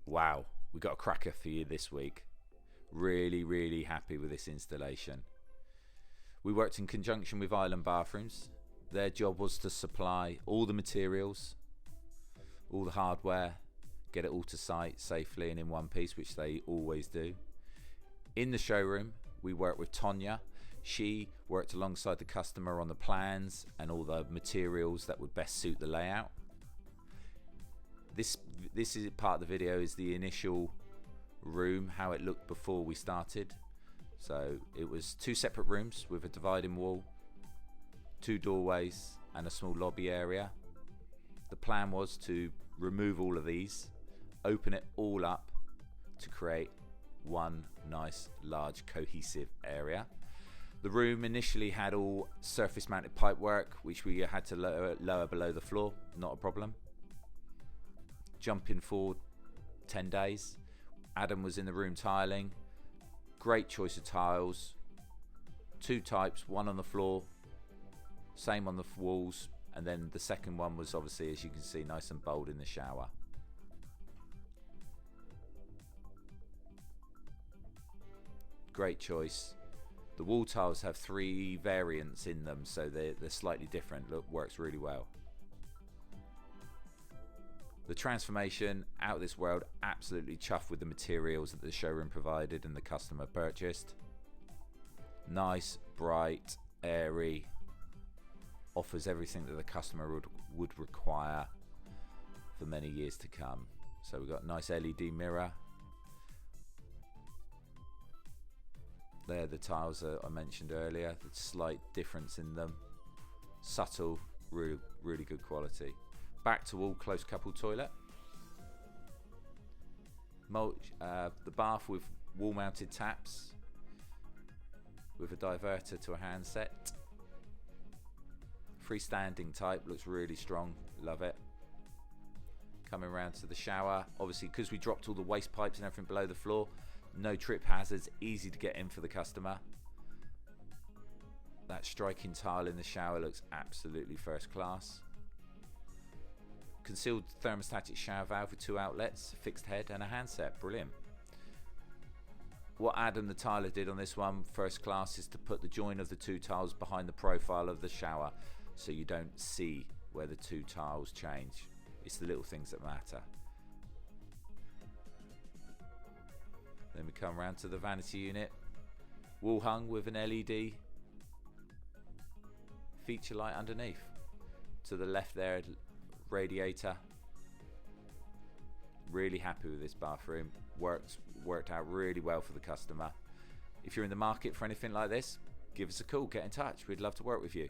Wow, we got a cracker for you this week. Really happy with this installation. We worked in conjunction with Island Bathrooms. Their job was to supply all the materials, all the hardware, get it all to site safely and in one piece, which they always do. In the showroom, we worked with Tonya. She worked alongside the customer on the plans and all the materials that would best suit the layout. This is part of the video is the initial room, how it looked before we started. So it was two separate rooms with a dividing wall, two doorways and a small lobby area. The plan was to remove all of these, open it all up to create one nice large cohesive area. The room initially had all surface mounted pipe work, which we had to lower below the floor, not a problem. Jumping forward 10 days, Adam was in the room tiling. Great choice of tiles, two types, one on the floor, same on the walls, and then the second one was obviously, as you can see, nice and bold in the shower. Great choice. The wall tiles have 3 variants in them, so they're slightly different. Look, works really well. The transformation, out of this world, absolutely chuffed with the materials that the showroom provided and the customer purchased. Nice, bright, airy, offers everything that the customer would require for many years to come. So we've got a nice LED mirror. There, the tiles I mentioned earlier, the slight difference in them. Subtle, really good quality. Back to wall close couple toilet. The bath with wall mounted taps with a diverter to a handset. Freestanding type, looks really strong, love it. Coming around to the shower, obviously because we dropped all the waste pipes and everything below the floor, no trip hazards, easy to get in for the customer. That striking tile in the shower looks absolutely first class. Concealed thermostatic shower valve with 2 outlets, fixed head and a handset, brilliant. What Adam the tiler did on this one, first class, is to put the join of the 2 tiles behind the profile of the shower so you don't see where the 2 tiles change. It's the little things that matter. Then we come around to the vanity unit, wall hung with an LED feature light underneath. To the left there, radiator. Really happy with this bathroom. Worked out really well for the customer. If you're in the market for anything like this, give us a call, get in touch. We'd love to work with you.